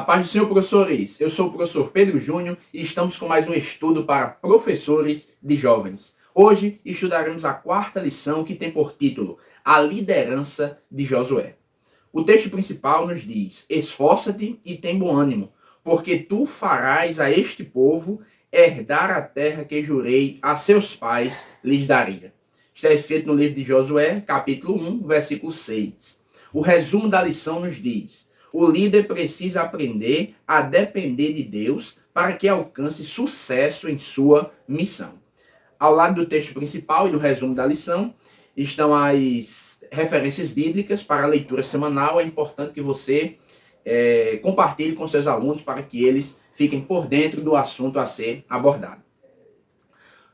A paz do Senhor, professores. Eu sou o professor Pedro Júnior e estamos com mais um estudo para professores de jovens. Hoje estudaremos a quarta lição que tem por título A Liderança de Josué. O texto principal nos diz: esforça-te e tem bom ânimo, porque tu farás a este povo herdar a terra que jurei a seus pais lhes daria. Está escrito no livro de Josué, capítulo 1, versículo 6. O resumo da lição nos diz: o líder precisa aprender a depender de Deus para que alcance sucesso em sua missão. Ao lado do texto principal e do resumo da lição estão as referências bíblicas para a leitura semanal. É importante que você compartilhe com seus alunos para que eles fiquem por dentro do assunto a ser abordado.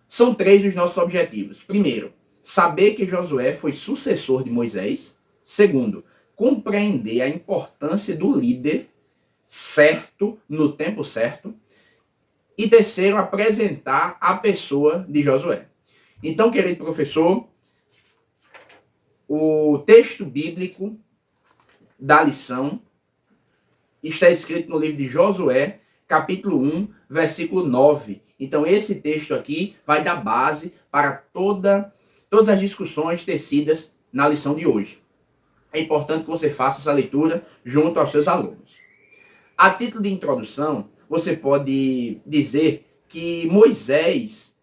São 3 os nossos objetivos. Primeiro, saber que Josué foi sucessor de Moisés. Segundo, compreender a importância do líder certo no tempo certo. E terceiro, apresentar a pessoa de Josué. Então, querido professor, o texto bíblico da lição está escrito no livro de Josué, capítulo 1, versículo 9. Então, esse texto aqui vai dar base para todas as discussões tecidas na lição de hoje. É importante que você faça essa leitura junto aos seus alunos. A título de introdução, você pode dizer que Moisés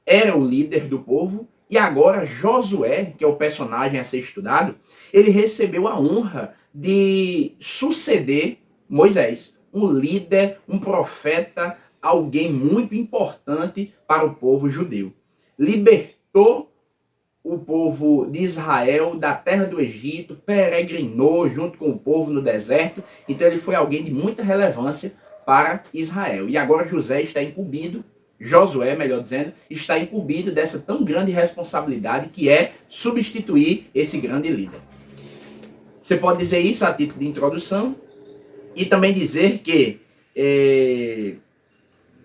era o líder do povo e agora Josué, que é o personagem a ser estudado, ele recebeu a honra de suceder Moisés, um líder, um profeta, alguém muito importante para o povo judeu. Libertou o povo de Israel da terra do Egito, peregrinou junto com o povo no deserto, então ele foi alguém de muita relevância para Israel. E agora Josué, melhor dizendo, está incumbido dessa tão grande responsabilidade que é substituir esse grande líder. Você pode dizer isso a título de introdução e também dizer que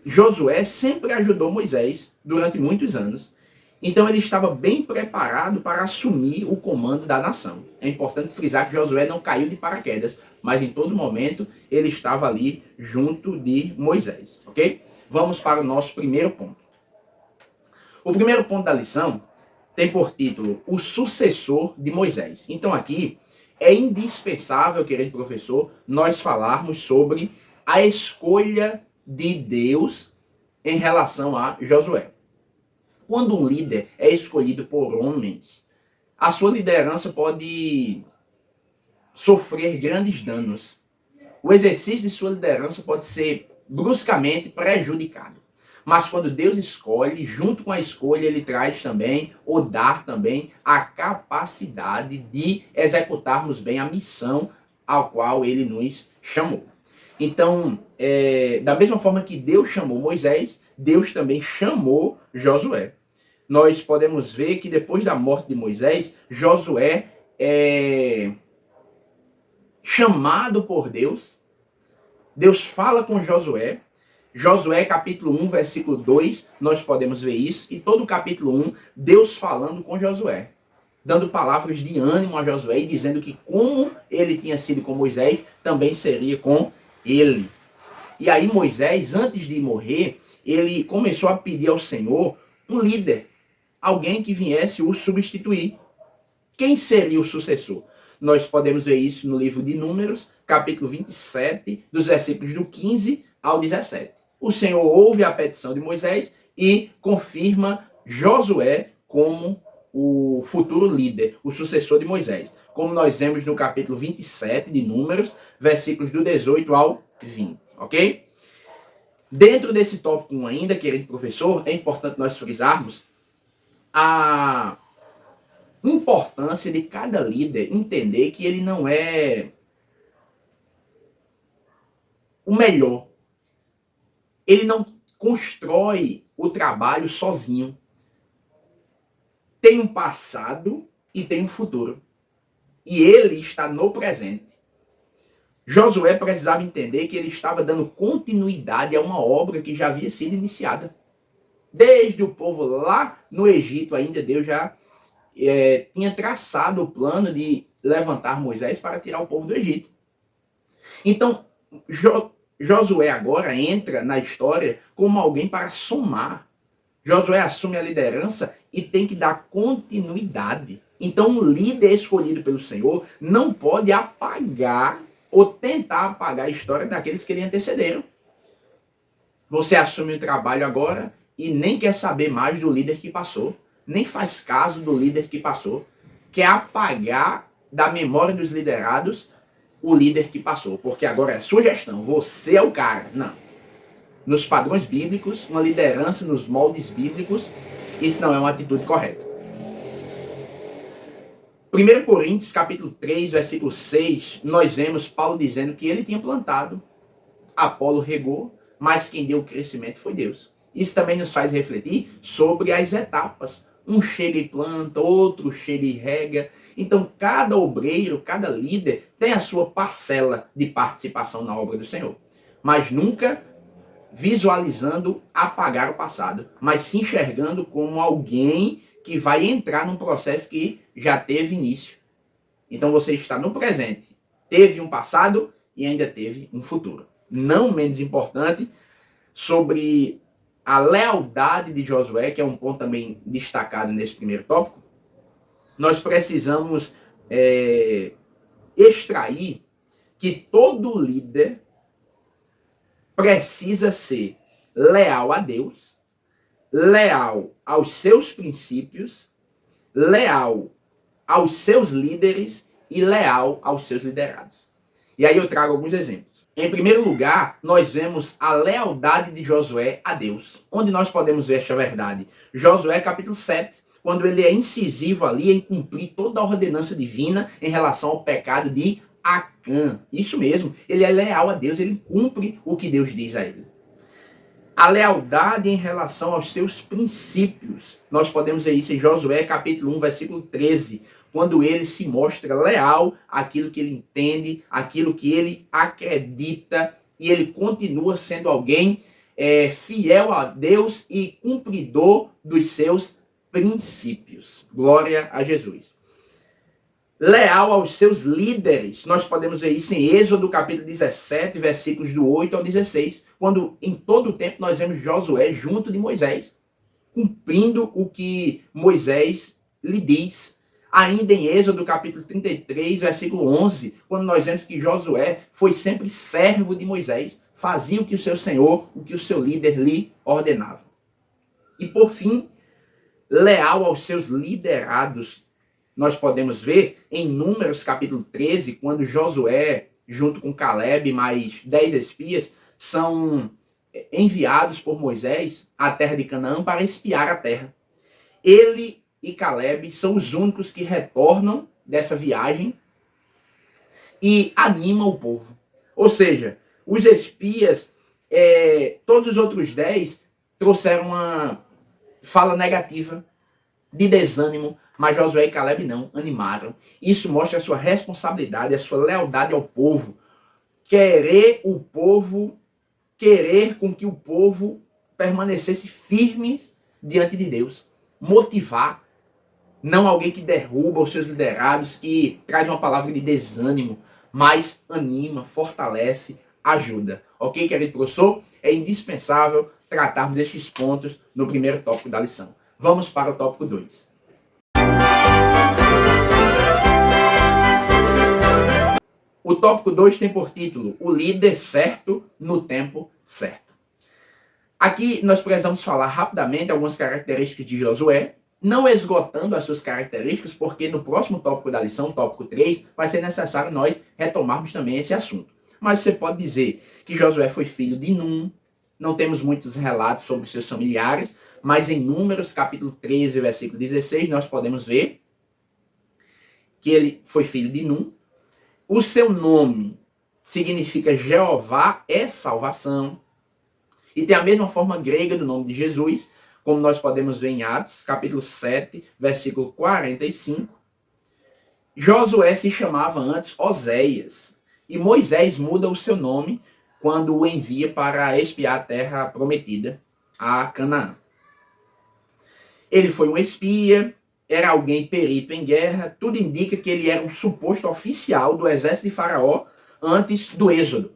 Josué sempre ajudou Moisés durante muitos anos. Então ele estava bem preparado para assumir o comando da nação. É importante frisar que Josué não caiu de paraquedas, mas em todo momento ele estava ali junto de Moisés, ok? Vamos para o nosso primeiro ponto. O primeiro ponto da lição tem por título o sucessor de Moisés. Então aqui é indispensável, querido professor, nós falarmos sobre a escolha de Deus em relação a Josué. Quando um líder é escolhido por homens, a sua liderança pode sofrer grandes danos. O exercício de sua liderança pode ser bruscamente prejudicado. Mas quando Deus escolhe, junto com a escolha, ele traz também, ou dá também, a capacidade de executarmos bem a missão ao qual ele nos chamou. Então, da mesma forma que Deus chamou Moisés, Deus também chamou Josué. Nós podemos ver que depois da morte de Moisés, Josué é chamado por Deus. Deus fala com Josué. Josué capítulo 1, versículo 2, nós podemos ver isso. E todo o capítulo 1, Deus falando com Josué. Dando palavras de ânimo a Josué e dizendo que como ele tinha sido com Moisés, também seria com ele. E aí Moisés, antes de morrer, ele começou a pedir ao Senhor um líder. Alguém que viesse o substituir. Quem seria o sucessor? Nós podemos ver isso no livro de Números, capítulo 27, dos versículos do 15 ao 17. O Senhor ouve a petição de Moisés e confirma Josué como o futuro líder, o sucessor de Moisés. Como nós vemos no capítulo 27 de Números, versículos do 18 ao 20, ok? Dentro desse tópico 1 ainda, querido professor, é importante nós frisarmos a importância de cada líder entender que ele não é o melhor. Ele não constrói o trabalho sozinho. Tem um passado e tem um futuro. E ele está no presente. Josué precisava entender que ele estava dando continuidade a uma obra que já havia sido iniciada. Desde o povo lá no Egito, ainda Deus já tinha traçado o plano de levantar Moisés para tirar o povo do Egito. Então, Josué agora entra na história como alguém para somar. Josué assume a liderança e tem que dar continuidade. Então, um líder escolhido pelo Senhor não pode apagar ou tentar apagar a história daqueles que lhe antecederam. Você assume o trabalho agora e nem quer saber mais do líder que passou, nem faz caso do líder que passou, quer apagar da memória dos liderados o líder que passou, porque agora é sua gestão, você é o cara. Não. Nos padrões bíblicos, uma liderança nos moldes bíblicos, isso não é uma atitude correta. 1 Coríntios, capítulo 3, versículo 6, nós vemos Paulo dizendo que ele tinha plantado, Apolo regou, mas quem deu o crescimento foi Deus. Isso também nos faz refletir sobre as etapas. Um chega e planta, outro chega e rega. Então, cada obreiro, cada líder tem a sua parcela de participação na obra do Senhor. Mas nunca visualizando apagar o passado, mas se enxergando como alguém que vai entrar num processo que já teve início. Então, você está no presente. Teve um passado e ainda teve um futuro. Não menos importante, sobre a lealdade de Josué, que é um ponto também destacado nesse primeiro tópico, nós precisamos extrair que todo líder precisa ser leal a Deus, leal aos seus princípios, leal aos seus líderes e leal aos seus liderados. E aí eu trago alguns exemplos. Em primeiro lugar, nós vemos a lealdade de Josué a Deus. Onde nós podemos ver esta verdade? Josué capítulo 7, quando ele é incisivo ali em cumprir toda a ordenança divina em relação ao pecado de Acã. Isso mesmo, ele é leal a Deus, ele cumpre o que Deus diz a ele. A lealdade em relação aos seus princípios. Nós podemos ver isso em Josué capítulo 1, versículo 13, quando ele se mostra leal àquilo que ele entende, àquilo que ele acredita, e ele continua sendo alguém fiel a Deus e cumpridor dos seus princípios. Glória a Jesus. Leal aos seus líderes. Nós podemos ver isso em Êxodo capítulo 17, versículos do 8 ao 16, quando em todo o tempo nós vemos Josué junto de Moisés, cumprindo o que Moisés lhe diz. Ainda em Êxodo capítulo 33, versículo 11, quando nós vemos que Josué foi sempre servo de Moisés, fazia o que o seu senhor, o que o seu líder lhe ordenava. E por fim, leal aos seus liderados. Nós podemos ver em Números capítulo 13, quando Josué, junto com Caleb, mais 10 espias, são enviados por Moisés à terra de Canaã para espiar a terra. Ele e Caleb são os únicos que retornam dessa viagem e animam o povo. Ou seja, os espias, todos os outros 10 trouxeram uma fala negativa, de desânimo, mas Josué e Caleb não, animaram. Isso mostra a sua responsabilidade, a sua lealdade ao povo. Querer com que o povo permanecesse firmes diante de Deus. Motivar, não alguém que derruba os seus liderados, que traz uma palavra de desânimo, mas anima, fortalece, ajuda. Ok, querido professor? É indispensável tratarmos estes pontos no primeiro tópico da lição. Vamos para o tópico 2. O tópico 2 tem por título O líder certo no tempo certo. Aqui nós precisamos falar rapidamente algumas características de Josué, não esgotando as suas características, porque no próximo tópico da lição, tópico 3, vai ser necessário nós retomarmos também esse assunto. Mas você pode dizer que Josué foi filho de Num, não temos muitos relatos sobre seus familiares, mas em Números, capítulo 13, versículo 16, nós podemos ver que ele foi filho de Num. O seu nome significa Jeová é salvação. E tem a mesma forma grega do nome de Jesus, como nós podemos ver em Atos, capítulo 7, versículo 45. Josué se chamava antes Oséias. E Moisés muda o seu nome quando o envia para espiar a terra prometida, a Canaã. Ele foi um espia, era alguém perito em guerra, tudo indica que ele era um suposto oficial do exército de Faraó antes do Êxodo.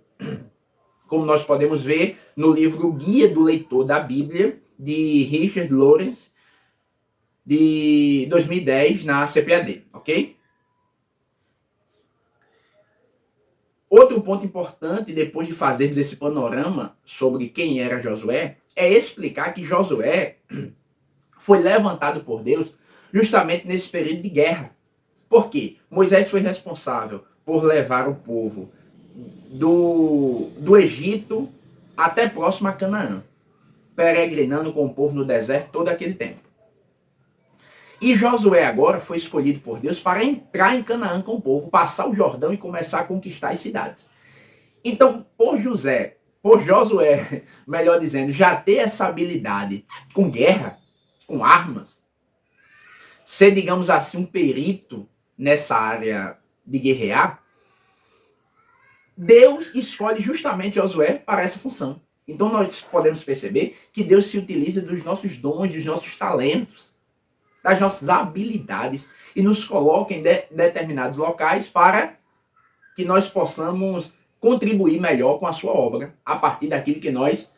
como nós podemos ver no livro Guia do Leitor da Bíblia, de Richard Lawrence, de 2010, na CPAD, ok? Outro ponto importante, depois de fazermos esse panorama sobre quem era Josué, é explicar que Josué foi levantado por Deus justamente nesse período de guerra. Por quê? Moisés foi responsável por levar o povo do Egito até próximo a Canaã, peregrinando com o povo no deserto todo aquele tempo. E Josué agora foi escolhido por Deus para entrar em Canaã com o povo, passar o Jordão e começar a conquistar as cidades. Então, por Josué, melhor dizendo, já ter essa habilidade com guerra, com armas, ser, digamos assim, um perito nessa área de guerrear, Deus escolhe justamente Josué para essa função. Então nós podemos perceber que Deus se utiliza dos nossos dons, dos nossos talentos, das nossas habilidades e nos coloca em determinados locais para que nós possamos contribuir melhor com a sua obra a partir daquilo que nós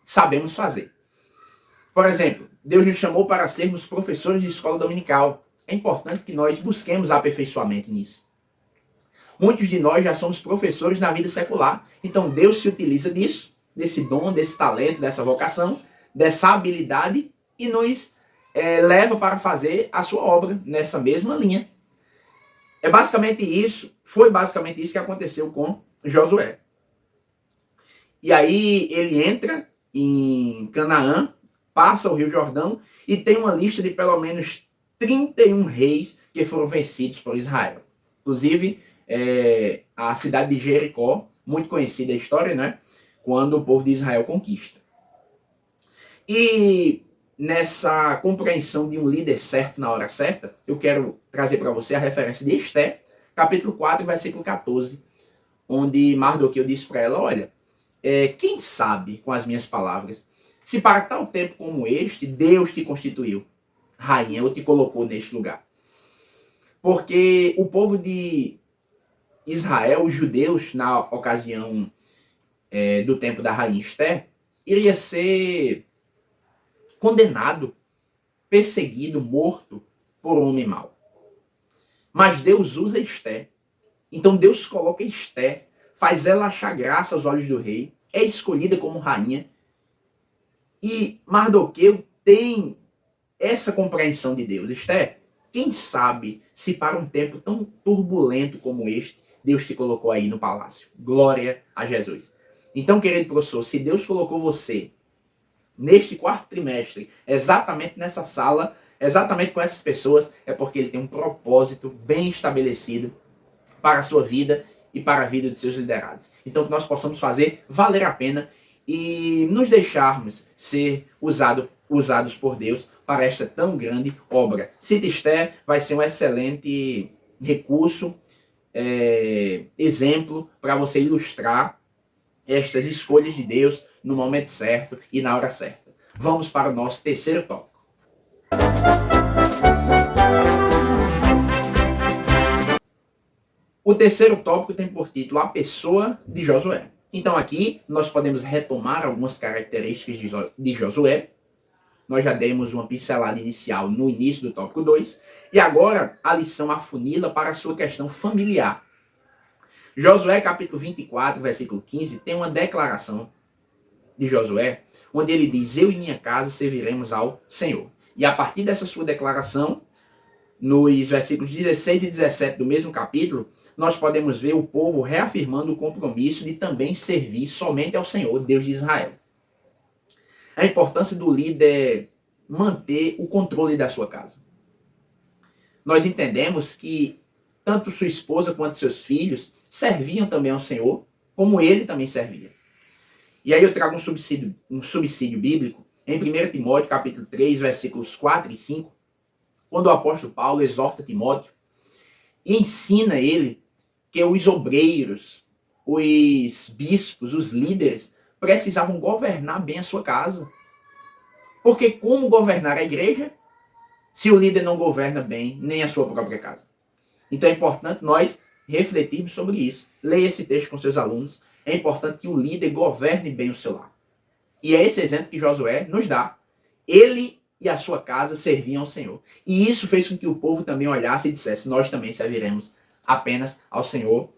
sabemos fazer. Por exemplo, Deus nos chamou para sermos professores de escola dominical. É importante que nós busquemos aperfeiçoamento nisso. Muitos de nós já somos professores na vida secular. Então Deus se utiliza disso, desse dom, desse talento, dessa vocação, dessa habilidade e nos leva para fazer a sua obra nessa mesma linha. Foi basicamente isso que aconteceu com Josué. E aí ele entra em Canaã, passa o Rio Jordão e tem uma lista de pelo menos 31 reis que foram vencidos por Israel. Inclusive, a cidade de Jericó, muito conhecida a história, né? Quando o povo de Israel conquista. E nessa compreensão de um líder certo na hora certa, eu quero trazer para você a referência de Esté, capítulo 4, versículo 14, onde Mardoqueu disse para ela, olha, quem sabe, com as minhas palavras, se para tal tempo como este, Deus te constituiu rainha, ou te colocou neste lugar. Porque o povo de Israel, os judeus, na ocasião do tempo da rainha Esté, iria ser condenado, perseguido, morto por um homem mau. Mas Deus usa Esté. Então Deus coloca Esté, faz ela achar graça aos olhos do rei, é escolhida como rainha. E Mardoqueu tem essa compreensão de Deus. Esté, quem sabe se para um tempo tão turbulento como este, Deus te colocou aí no palácio. Glória a Jesus. Então, querido professor, se Deus colocou você neste quarto trimestre, exatamente nessa sala, exatamente com essas pessoas, é porque ele tem um propósito bem estabelecido para a sua vida e para a vida dos seus liderados. Então, que nós possamos fazer valer a pena e nos deixarmos ser usados por Deus para esta tão grande obra. Cita Esté vai ser um excelente recurso, exemplo para você ilustrar estas escolhas de Deus no momento certo e na hora certa. Vamos para o nosso terceiro tópico. O terceiro tópico tem por título A Pessoa de Josué. Então aqui nós podemos retomar algumas características de Josué. Nós já demos uma pincelada inicial no início do tópico 2. E agora a lição afunila para a sua questão familiar. Josué capítulo 24, versículo 15, tem uma declaração de Josué, onde ele diz, eu e minha casa serviremos ao Senhor. E a partir dessa sua declaração, nos versículos 16 e 17 do mesmo capítulo, nós podemos ver o povo reafirmando o compromisso de também servir somente ao Senhor, Deus de Israel. A importância do líder manter o controle da sua casa. Nós entendemos que tanto sua esposa quanto seus filhos serviam também ao Senhor, como ele também servia. E aí eu trago um subsídio bíblico em 1 Timóteo capítulo 3, versículos 4 e 5, quando o apóstolo Paulo exorta Timóteo e ensina ele que os obreiros, os bispos, os líderes precisavam governar bem a sua casa. Porque como governar a igreja se o líder não governa bem nem a sua própria casa? Então é importante nós refletirmos sobre isso. Leia esse texto com seus alunos. é importante que o líder governe bem o seu lar. E é esse exemplo que Josué nos dá. Ele e a sua casa serviam ao Senhor. E isso fez com que o povo também olhasse e dissesse: nós também serviremos apenas ao Senhor,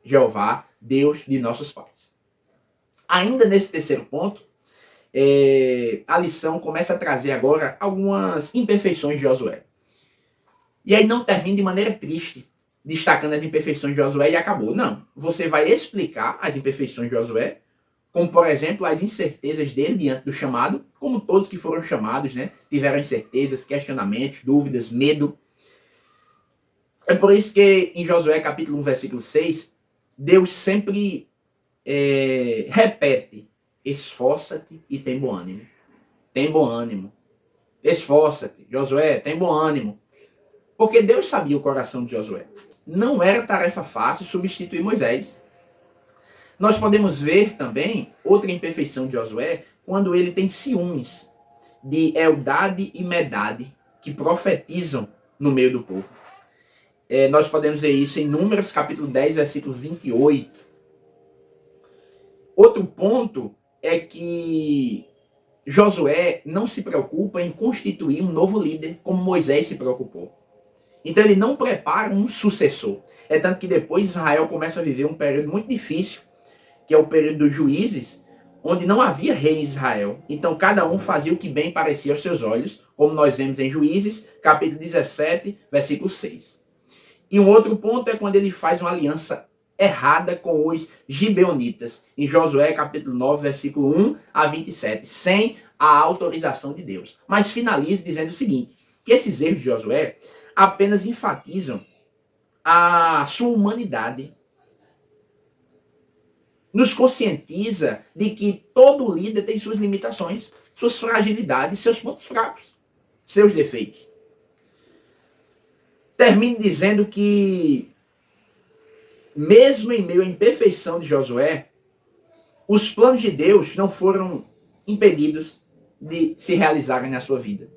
Jeová, Deus de nossos pais. Ainda nesse terceiro ponto, a lição começa a trazer agora algumas imperfeições de Josué. E aí não termina de maneira triste, destacando as imperfeições de Josué e acabou. Não, você vai explicar as imperfeições de Josué, como, por exemplo, as incertezas dele diante do chamado, como todos que foram chamados, né, tiveram incertezas, questionamentos, dúvidas, medo. É por isso que em Josué capítulo 1, versículo 6, Deus sempre repete: esforça-te e tem bom ânimo. Tem bom ânimo. Esforça-te, Josué, tem bom ânimo. Porque Deus sabia o coração de Josué. Não era tarefa fácil substituir Moisés. Nós podemos ver também outra imperfeição de Josué quando ele tem ciúmes de Eldade e Medade, que profetizam no meio do povo. Nós podemos ver isso em Números capítulo 10, versículo 28. Outro ponto é que Josué não se preocupa em constituir um novo líder, como Moisés se preocupou. Então ele não prepara um sucessor. É tanto que depois Israel começa a viver um período muito difícil, que é o período dos juízes, onde não havia rei em Israel. Então cada um fazia o que bem parecia aos seus olhos, como nós vemos em Juízes, capítulo 17, versículo 6. E um outro ponto é quando ele faz uma aliança errada com os gibeonitas, em Josué capítulo 9, versículo 1 a 27, sem a autorização de Deus. Mas finaliza dizendo o seguinte, que esses erros de Josué apenas enfatizam a sua humanidade. Nos conscientiza de que todo líder tem suas limitações, suas fragilidades, seus pontos fracos, seus defeitos. Termino dizendo que, mesmo em meio à imperfeição de Josué, os planos de Deus não foram impedidos de se realizarem na sua vida.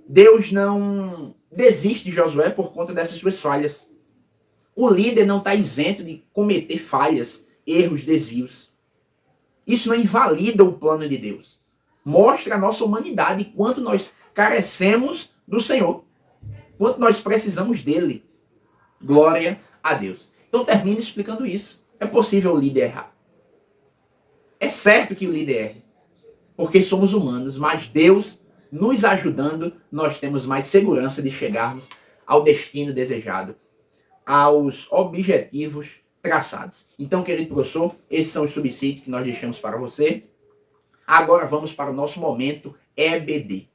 Deus não desiste de Josué por conta dessas suas falhas. O líder não está isento de cometer falhas, erros, desvios. Isso não invalida o plano de Deus. Mostra a nossa humanidade e quanto nós carecemos do Senhor. Quanto nós precisamos dele. Glória a Deus. Então termino explicando isso. É possível o líder errar. É certo que o líder erre. Porque somos humanos, mas Deus nos ajudando, nós temos mais segurança de chegarmos ao destino desejado, aos objetivos traçados. Então, querido professor, esses são os subsídios que nós deixamos para você. Agora vamos para o nosso momento EBD.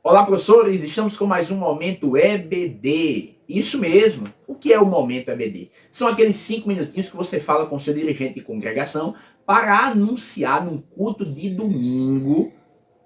Olá, professores, estamos com mais um momento EBD. Isso mesmo. O que é o momento EBD? São aqueles 5 minutinhos que você fala com seu dirigente de congregação para anunciar num culto de domingo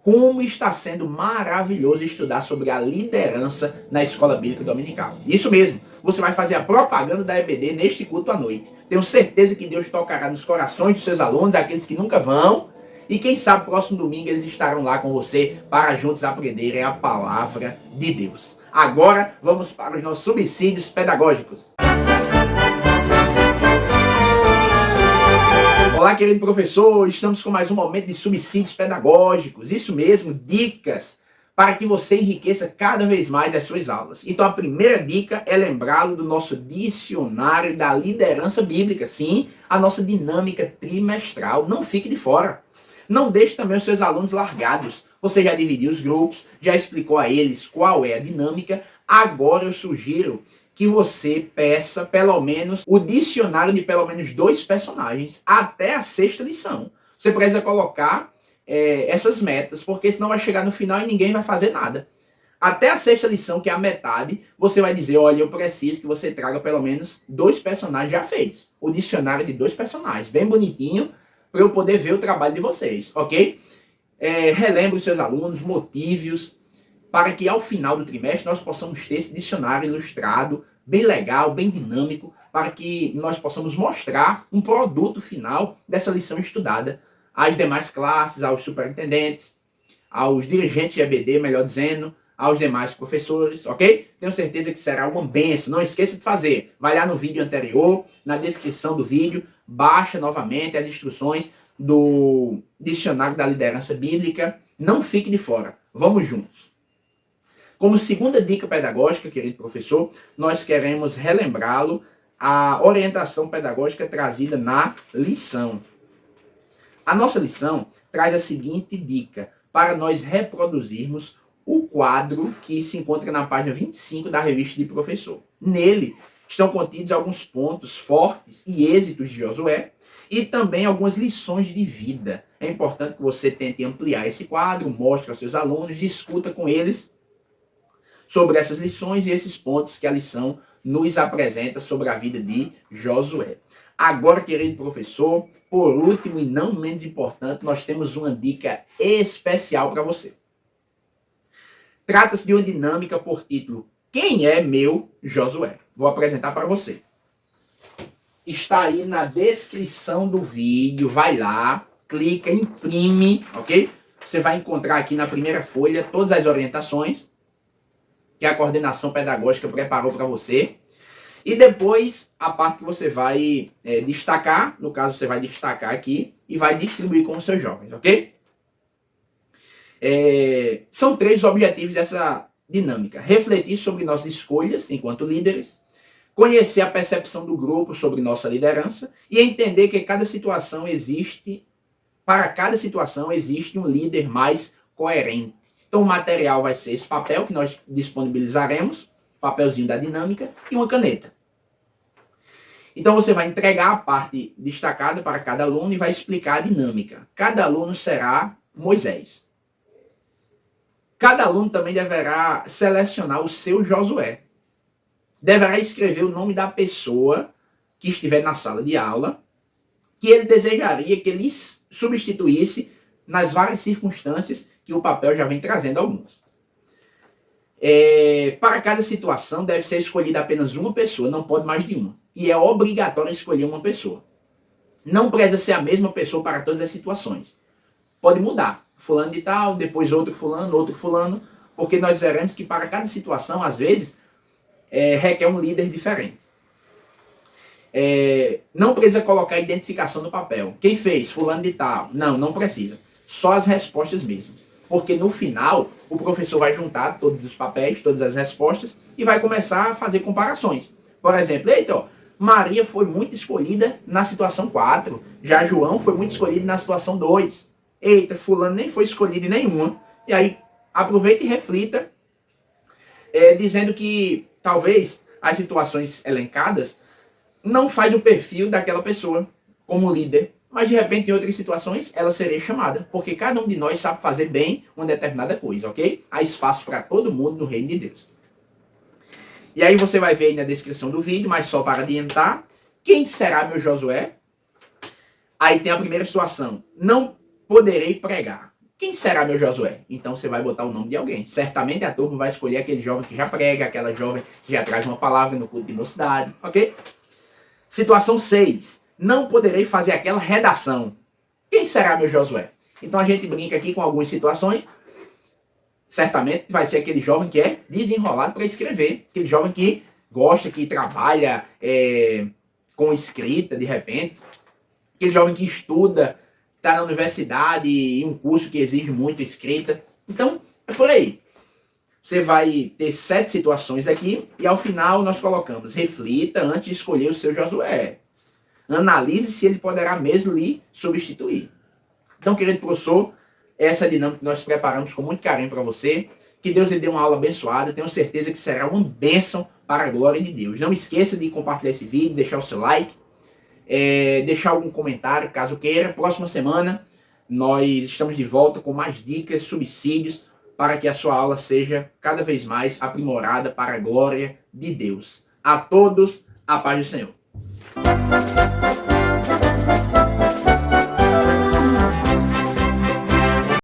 como está sendo maravilhoso estudar sobre a liderança na escola bíblica dominical. Isso mesmo, você vai fazer a propaganda da EBD neste culto à noite. Tenho certeza que Deus tocará nos corações dos seus alunos, aqueles que nunca vão, e quem sabe próximo domingo eles estarão lá com você para juntos aprenderem a palavra de Deus. Agora vamos para os nossos subsídios pedagógicos. Olá, querido professor, estamos com mais um momento de subsídios pedagógicos. Isso mesmo, dicas para que você enriqueça cada vez mais as suas aulas. Então a primeira dica é lembrá-lo do nosso dicionário da liderança bíblica. Sim, a nossa dinâmica trimestral. Não fique de fora. Não deixe também os seus alunos largados. Você já dividiu os grupos, já explicou a eles qual é a dinâmica. Agora eu sugiro que você peça pelo menos o dicionário de pelo menos 2 personagens até a 6ª lição. Você precisa colocar essas metas, porque senão vai chegar no final e ninguém vai fazer nada. Até a 6ª lição, que é a metade, você vai dizer, olha, eu preciso que você traga pelo menos 2 personagens já feitos. O dicionário de 2 personagens, bem bonitinho, para eu poder ver o trabalho de vocês, ok? Relembre os seus alunos, motive-os, para que ao final do trimestre nós possamos ter esse dicionário ilustrado, bem legal, bem dinâmico, para que nós possamos mostrar um produto final dessa lição estudada às demais classes, aos superintendentes, aos dirigentes de EBD, melhor dizendo, aos demais professores, ok? Tenho certeza que será uma bênção. Não esqueça de fazer. Vai lá no vídeo anterior, na descrição do vídeo, baixa novamente as instruções do Dicionário da Liderança Bíblica. Não fique de fora. Vamos juntos. Como segunda dica pedagógica, querido professor, nós queremos relembrá-lo a orientação pedagógica trazida na lição. A nossa lição traz a seguinte dica para nós reproduzirmos o quadro que se encontra na página 25 da revista de professor. Nele estão contidos alguns pontos fortes e êxitos de Josué e também algumas lições de vida. É importante que você tente ampliar esse quadro, mostre aos seus alunos, discuta com eles sobre essas lições e esses pontos que a lição nos apresenta sobre a vida de Josué. Agora, querido professor, por último e não menos importante, nós temos uma dica especial para você. Trata-se de uma dinâmica por título Quem é meu Josué? Vou apresentar para você. Está aí na descrição do vídeo, vai lá, clica, imprime, ok? Você vai encontrar aqui na primeira folha todas as orientações que a coordenação pedagógica preparou para você. E depois a parte que você vai destacar, no caso você vai destacar aqui e vai distribuir com os seus jovens, ok? São 3 objetivos dessa dinâmica. Refletir sobre nossas escolhas enquanto líderes, conhecer a percepção do grupo sobre nossa liderança e entender que para cada situação existe um líder mais coerente. Então o material vai ser esse papel que nós disponibilizaremos, papelzinho da dinâmica e uma caneta. Então você vai entregar a parte destacada para cada aluno e vai explicar a dinâmica. Cada aluno será Moisés. Cada aluno também deverá selecionar o seu Josué. Deverá escrever o nome da pessoa que estiver na sala de aula, que ele desejaria que ele substituísse nas várias circunstâncias que o papel já vem trazendo algumas. Para cada situação deve ser escolhida apenas uma pessoa, não pode mais de uma. E é obrigatório escolher uma pessoa. Não precisa ser a mesma pessoa para todas as situações. Pode mudar. Fulano de tal, depois outro fulano, porque nós veremos que para cada situação, às vezes, requer um líder diferente. Não precisa colocar identificação no papel. Quem fez? Fulano de tal. Não precisa. Só as respostas mesmo. Porque no final, o professor vai juntar todos os papéis, todas as respostas, e vai começar a fazer comparações. Por exemplo, eita, ó, Maria foi muito escolhida na situação 4, já João foi muito escolhido na situação 2. Eita, fulano nem foi escolhido em nenhuma. E aí, aproveita e reflita, dizendo que talvez as situações elencadas não faz o perfil daquela pessoa como líder, mas de repente em outras situações ela seria chamada, porque cada um de nós sabe fazer bem uma determinada coisa, ok? Há espaço para todo mundo no reino de Deus. E aí você vai ver aí na descrição do vídeo, mas só para adiantar, quem será meu Josué? Aí tem a primeira situação, não poderei pregar. Quem será meu Josué? Então você vai botar o nome de alguém. Certamente a turma vai escolher aquele jovem que já prega, aquela jovem que já traz uma palavra no culto de mocidade, ok? Situação 6. Não poderei fazer aquela redação. Quem será meu Josué? Então a gente brinca aqui com algumas situações. Certamente vai ser aquele jovem que é desenrolado para escrever. Aquele jovem que gosta, que trabalha com escrita, de repente. Aquele jovem que estuda, está na universidade e um curso que exige muito escrita. Então, é por aí. Você vai ter 7 situações aqui e ao final nós colocamos: reflita antes de escolher o seu Josué. Analise se ele poderá mesmo lhe substituir. Então, querido professor, essa dinâmica que nós preparamos com muito carinho para você. Que Deus lhe dê uma aula abençoada. Tenho certeza que será uma bênção para a glória de Deus. Não esqueça de compartilhar esse vídeo, deixar o seu like, deixar algum comentário, caso queira. Próxima semana nós estamos de volta com mais dicas, subsídios, para que a sua aula seja cada vez mais aprimorada para a glória de Deus. A todos, a paz do Senhor.